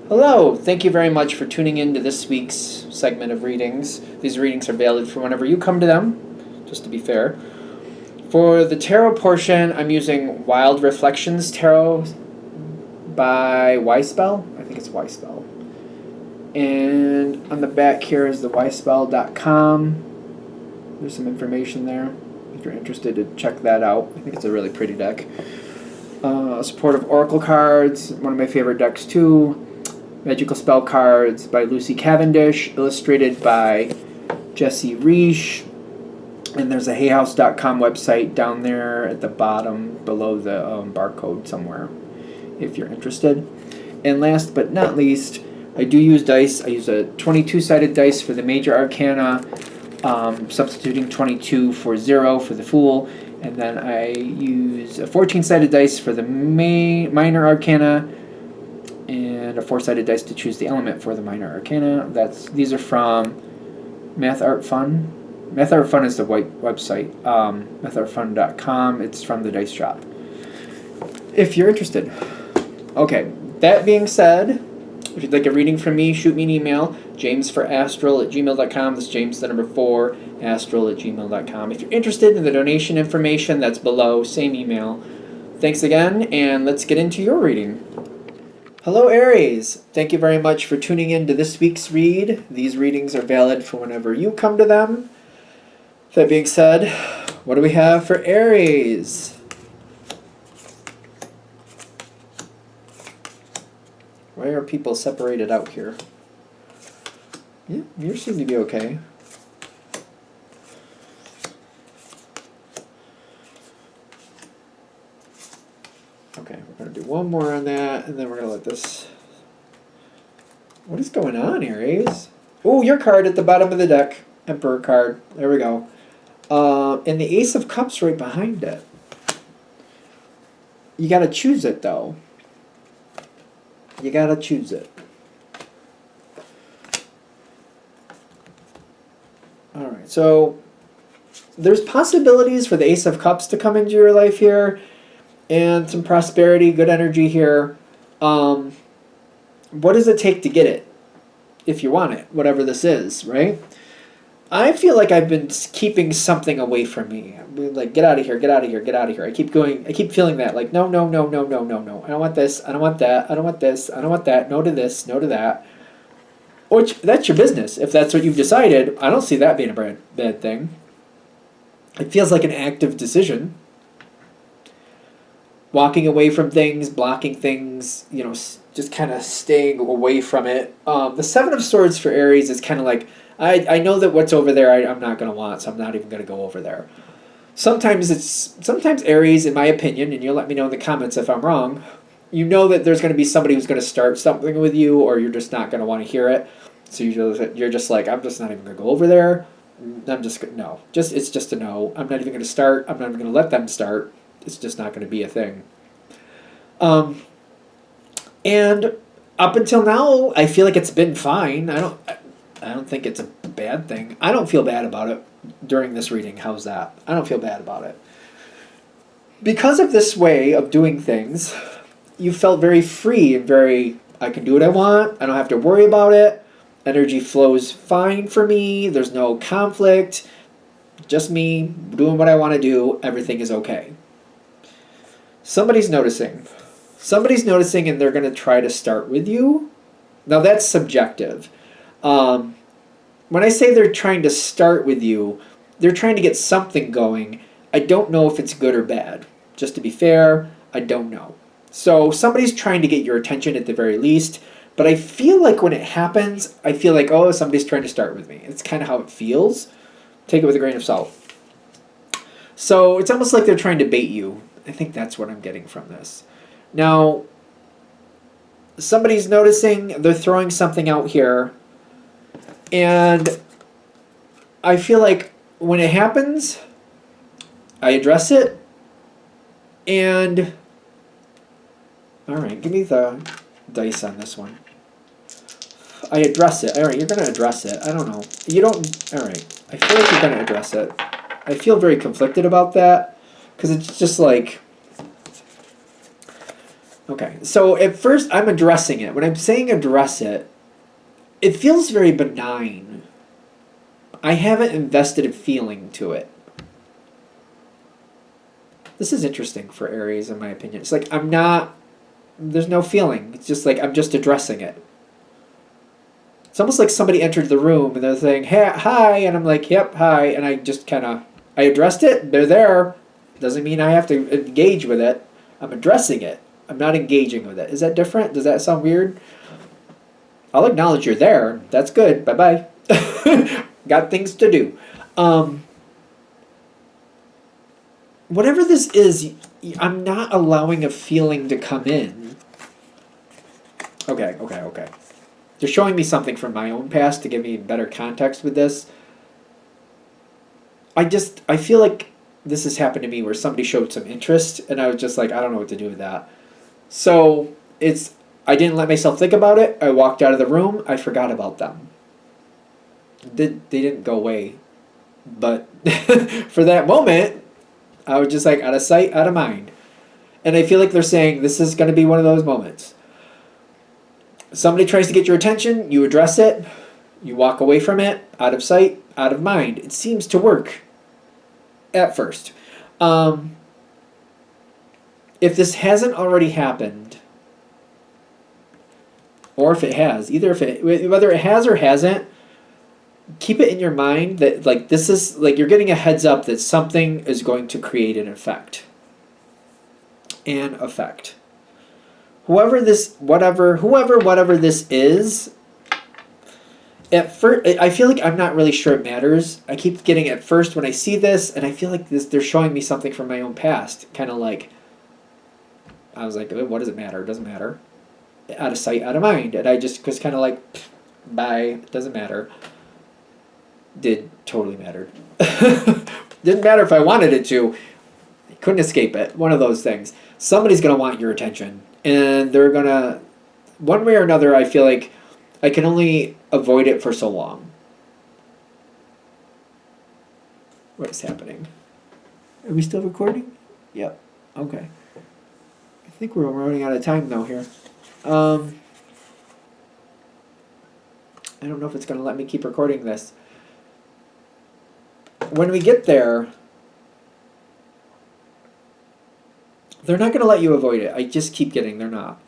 Hello, thank you very much for tuning in to this week's segment of readings. These readings are valid for whenever you come to them, just to be fair. For the tarot portion, I'm using Wild Reflections Tarot by Yspell. I think it's Yspell. And on the back here is the yspell.com. There's some information there if you're interested to check that out. I think it's a really pretty deck. Supportive Oracle cards, one of my favorite decks too. Magical Spell Cards by Lucy Cavendish, illustrated by Jesse Reish. And there's a hayhouse.com website down there at the bottom below the barcode somewhere if you're interested. And last but not least, I do use dice. I use a 22-sided dice for the major arcana, substituting 22 for 0 for the Fool. And then I use a 14-sided dice for the minor arcana, and a 4-sided dice to choose the element for the minor arcana. These are from Math Art Fun. Math Art Fun is the website, mathartfun.com. It's from the Dice Shop, if you're interested. Okay, that being said, if you'd like a reading from me, shoot me an email, jamesforastral@gmail.com. That's James, the number 4, astral@gmail.com. If you're interested in the donation information, that's below, same email. Thanks again, and let's get into your reading. Hello, Aries. Thank you very much for tuning in to this week's read. These readings are valid for whenever you come to them. That being said, what do we have for Aries? Why are people separated out here? Yeah, you seem to be okay. Okay, we're going to do one more on that, and then we're going to let this... What is going on, Aries? Oh, your card at the bottom of the deck. Emperor card. There we go. And the Ace of Cups right behind it. You got to choose it, though. You got to choose it. Alright, so there's possibilities for the Ace of Cups to come into your life here. And some prosperity, good energy here. What does it take to get it? If you want it, whatever this is, right? I feel like I've been keeping something away from me. Like, get out of here, get out of here, get out of here. I keep feeling that. Like, no, no, no, no, no, no, no. I don't want this, I don't want that, I don't want this, I don't want that. No to this, no to that. Which, that's your business. If that's what you've decided, I don't see that being a bad thing. It feels like an active decision. Walking away from things, blocking things, just kind of staying away from it. The Seven of Swords for Aries is kind of like, I know that what's over there I'm not going to want, so I'm not even going to go over there. Sometimes Aries, in my opinion, and you'll let me know in the comments if I'm wrong, you know that there's going to be somebody who's going to start something with you, or you're just not going to want to hear it. So you're just like, I'm just not even going to go over there. It's just a no. I'm not even going to start. I'm not even going to let them start. It's just not going to be a thing. And up until now, I feel like it's been fine. I don't think it's a bad thing. I don't feel bad about it during this reading. How's that? I don't feel bad about it. Because of this way of doing things, you felt very free and I can do what I want. I don't have to worry about it. Energy flows fine for me. There's no conflict. Just me doing what I want to do. Everything is okay. Somebody's noticing. Somebody's noticing, and they're going to try to start with you. Now, that's subjective. When I say they're trying to start with you, they're trying to get something going. I don't know if it's good or bad. Just to be fair, I don't know. So somebody's trying to get your attention at the very least, but I feel like when it happens, I feel like, oh, somebody's trying to start with me. It's kind of how it feels. Take it with a grain of salt. So it's almost like they're trying to bait you. I think that's what I'm getting from this. Now, somebody's noticing, they're throwing something out here, and I feel like when it happens, I address it, and, alright, give me the dice on this one. I address it. Alright, you're going to address it. I don't know. You don't, alright, I feel like you're going to address it. I feel very conflicted about that, because it's just like, Okay. So at first, I'm addressing it. When I'm saying address it, it feels very benign. I haven't invested a feeling to it. This is interesting for Aries, in my opinion. It's like I'm not. There's no feeling. It's just like I'm just addressing it. It's almost like somebody entered the room and they're saying, "Hey, hi," and I'm like, "Yep, hi," and I just kind of I addressed it. They're there. Doesn't mean I have to engage with it. I'm addressing it. I'm not engaging with it. Is that different? Does that sound weird? I'll acknowledge you're there. That's good. Bye bye. Got things to do. Um, Whatever this is, I'm not allowing a feeling to come in. Okay. They're showing me something from my own past to give me better context with this. I feel like this has happened to me where somebody showed some interest and I was just like, I don't know what to do with that. So I didn't let myself think about it. I walked out of the room. I forgot about them. They didn't go away. But for that moment, I was just like out of sight, out of mind. And I feel like they're saying this is going to be one of those moments. Somebody tries to get your attention, you address it, you walk away from it, out of sight, out of mind. It seems to work at first. If this hasn't already happened, or if it has, whether it has or hasn't, keep it in your mind that like this is like you're getting a heads up that something is going to create an effect. An effect. Whoever this is, at first, I feel like I'm not really sure it matters. I keep getting at first when I see this, and I feel like they're showing me something from my own past. Kind of like, I was like, what does it matter? It doesn't matter. Out of sight, out of mind. And I just was kind of like, bye, it doesn't matter. Did totally matter. Didn't matter if I wanted it to. Couldn't escape it. One of those things. Somebody's going to want your attention. And they're going to, one way or another, I feel like I can only avoid it for so long. What is happening? Are we still recording? Yep. Okay. I think we're running out of time though here. I don't know if it's going to let me keep recording this. When we get there, they're not going to let you avoid it. I just keep getting they're not.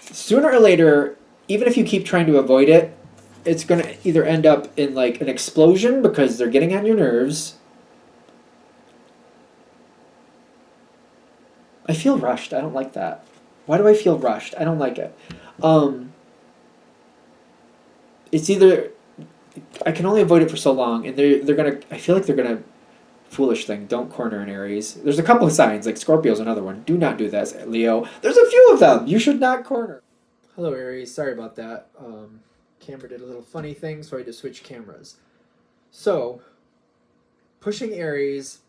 Sooner or later, even if you keep trying to avoid it, it's going to either end up in like an explosion because they're getting on your nerves. I feel rushed. I don't like that. Why do I feel rushed? I don't like it. It's either I can only avoid it for so long, and they're gonna. I feel like they're gonna foolish thing. Don't corner an Aries. There's a couple of signs, like Scorpio's another one. Do not do that, Leo. There's a few of them. You should not corner. Hello, Aries. Sorry about that. Camera did a little funny thing, so I had to switch cameras. So, pushing Aries,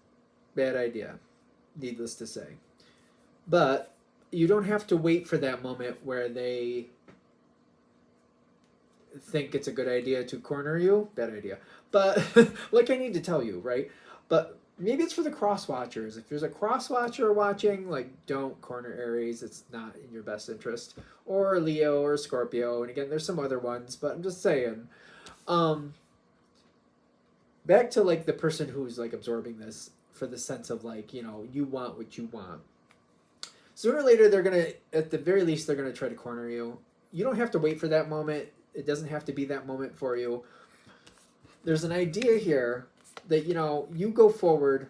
bad idea. Needless to say. But you don't have to wait for that moment where they think it's a good idea to corner you. Bad idea. But, like I need to tell you, right? But maybe it's for the cross watchers. If there's a cross watcher watching, like, don't corner Aries. It's not in your best interest. Or Leo or Scorpio. And again, there's some other ones, but I'm just saying. Back to, like, the person who's, like, absorbing this for the sense of, like, you want what you want. Sooner or later, they're going to, at the very least, they're going to try to corner you. You don't have to wait for that moment. It doesn't have to be that moment for you. There's an idea here that, you go forward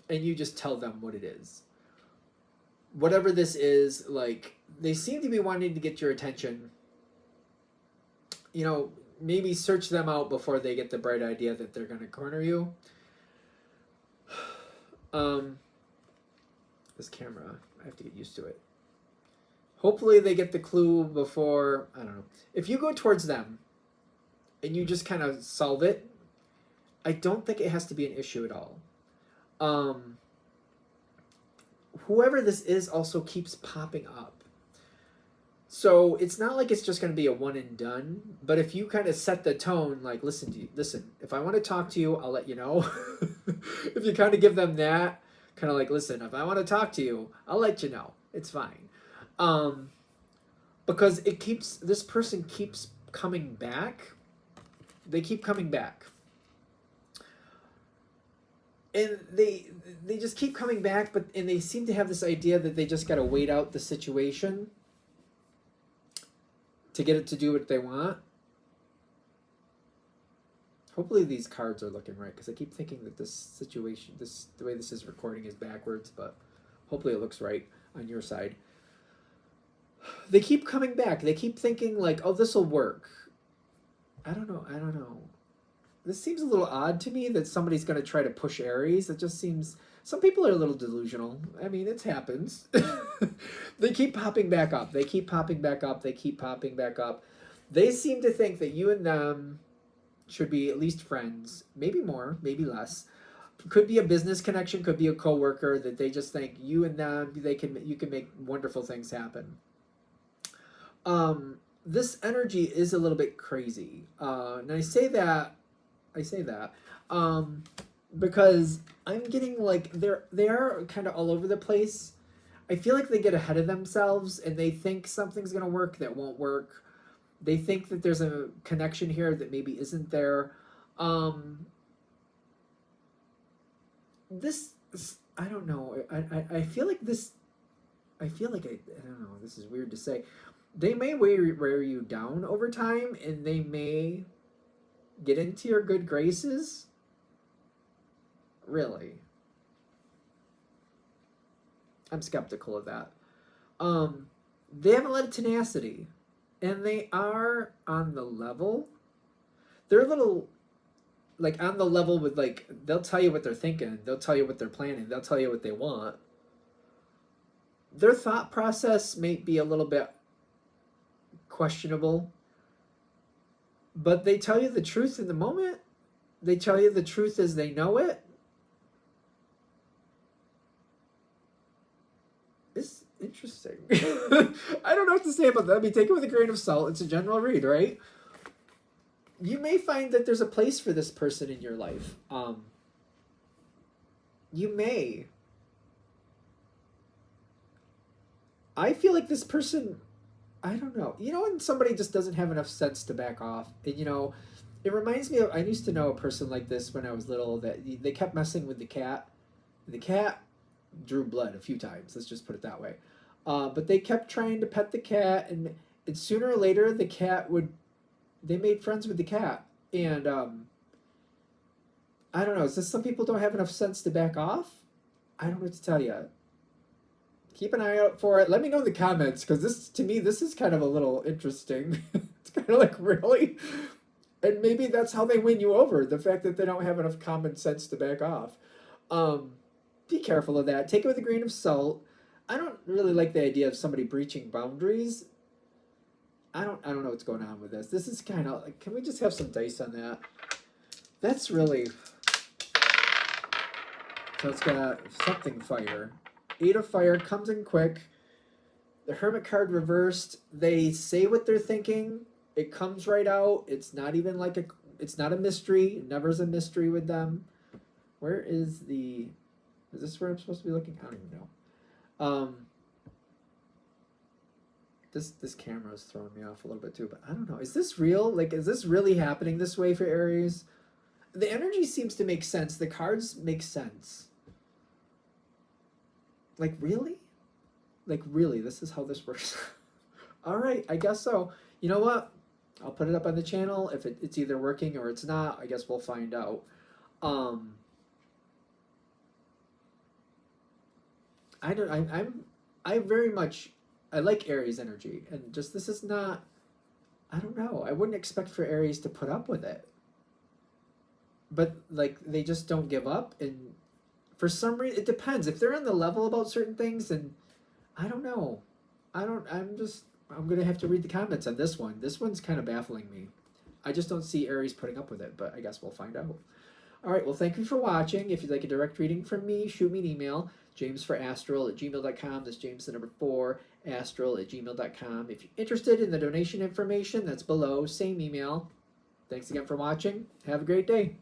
and you just tell them what it is. Whatever this is, like, they seem to be wanting to get your attention. Maybe search them out before they get the bright idea that they're going to corner you. This camera, I have to get used to it. Hopefully they get the clue before, I don't know. If you go towards them and you just kind of solve it, I don't think it has to be an issue at all. Whoever this is also keeps popping up. So it's not like it's just going to be a one and done, but if you kind of set the tone, like, listen, if I want to talk to you, I'll let you know. If you kind of give them that, kind of like, listen, if I want to talk to you, I'll let you know. It's fine. Um, because this person keeps coming back. They keep coming back. And they just keep coming back, and they seem to have this idea that they just got to wait out the situation to get it to do what they want. Hopefully these cards are looking right, because I keep thinking that this situation, the way this is recording is backwards, but hopefully it looks right on your side. They keep coming back. They keep thinking like, oh, this will work. I don't know. This seems a little odd to me that somebody's going to try to push Aries. It just seems, some people are a little delusional. I mean, it happens. They keep popping back up. They keep popping back up. They keep popping back up. They seem to think that you and them should be at least friends, maybe more, maybe less. Could be a business connection, could be a coworker, that they just think you and them, you can make wonderful things happen. This energy is a little bit crazy. And I say that because I'm getting like they are kind of all over the place. I feel like they get ahead of themselves and they think something's gonna work that won't work. They think that there's a connection here that maybe isn't there. This I don't know. I feel like this. I feel like I don't know. This is weird to say. They may wear you down over time, and they may get into your good graces. Really, I'm skeptical of that. They have a lot of tenacity, and they are on the level. They're a little like on the level with like they'll tell you what they're thinking, they'll tell you what they're planning, they'll tell you what they want. Their thought process may be a little bit questionable, but they tell you the truth in the moment. They tell you the truth as they know it. It's interesting. I don't know what to say about that. I mean, take it with a grain of salt. It's a general read, right? You may find that there's a place for this person in your life. You may. I feel like this person, I don't know. You know when somebody just doesn't have enough sense to back off? And it reminds me of, I used to know a person like this when I was little, that they kept messing with the cat. The cat drew blood a few times, let's just put it that way. But they kept trying to pet the cat, and sooner or later the cat would, they made friends with the cat. And I don't know, it's just some people don't have enough sense to back off. I don't know what to tell you. Keep an eye out for it. Let me know in the comments, because to me, this is kind of a little interesting. It's kind of like, really? And maybe that's how they win you over, the fact that they don't have enough common sense to back off. Be careful of that. Take it with a grain of salt. I don't really like the idea of somebody breaching boundaries. I don't know what's going on with this. This is kind of like, can we just have some dice on that? That's really, so it's got something fire. 8 of fire comes in quick. The Hermit card reversed. They say what they're thinking. It comes right out. It's not even like it's not a mystery. It never is a mystery with them. Where is this where I'm supposed to be looking? I don't even know. This camera is throwing me off a little bit too, but I don't know. Is this real? Like, is this really happening this way for Aries? The energy seems to make sense. The cards make sense. Like, really? Like, really? This is how this works? All right, I guess so. You know what? I'll put it up on the channel. If it's either working or it's not, I guess we'll find out. I very much, I like Aries energy, and just this is not, I don't know. I wouldn't expect for Aries to put up with it. But like, they just don't give up, and for some reason, it depends. If they're on the level about certain things, and I don't know. I'm gonna have to read the comments on this one. This one's kind of baffling me. I just don't see Aries putting up with it, but I guess we'll find out. All right, well, thank you for watching. If you'd like a direct reading from me, shoot me an email, jamesforastral@gmail.com. That's James the number 4, astral@gmail.com. If you're interested in the donation information, that's below, same email. Thanks again for watching. Have a great day.